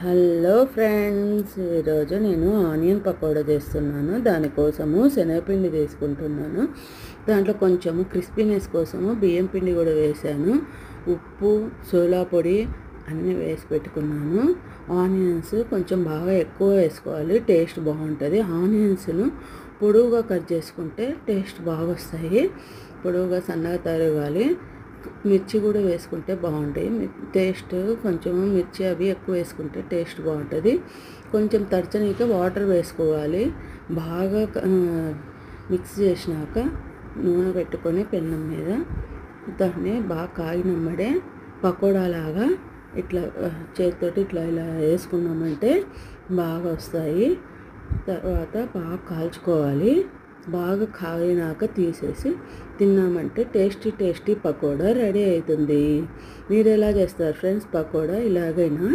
Hello friends, ఈరోజు నేను onion pakoda చేస్తున్నాను. దానికోసము శనగపిండి తీసుకుంటున్నాను. దాంట్లో కొంచెము క్రిస్పీనెస్ కోసము బియ్యం పిండి కూడా వేసాను. ఉప్పు, సోలా పొడి అన్నీ వేసి పెట్టుకున్నాను. ఆనియన్స్ కొంచెం బాగా ఎక్కువ వేసుకోవాలి, టేస్ట్ బాగుంటుంది. ఆనియన్స్ను పొడవుగా కట్ చేసుకుంటే టేస్ట్ బాగా వస్తాయి. పొడవుగా సన్నగా తరగాలి. మిర్చి కూడా వేసుకుంటే బాగుంటాయి. టేస్ట్ కొంచెం మిర్చి అవి ఎక్కువ వేసుకుంటే టేస్ట్ బాగుంటుంది. కొంచెం తరచనీక వాటర్ వేసుకోవాలి. బాగా మిక్స్ చేసినాక నూనె పెట్టుకొని పెన్నం మీద దాన్ని బాగా కాగినమ్మడే పకోడాలాగా ఇట్లా చేతితోటి ఇలా వేసుకున్నామంటే బాగా వస్తాయి. తర్వాత బాగా కాల్చుకోవాలి. బాగా కాగినాక తీసేసి తిన్నామంటే టేస్టీ పకోడా రెడీ అవుతుంది. మీరు ఎలా చేస్తారు ఫ్రెండ్స్ పకోడా? ఇలాగైనా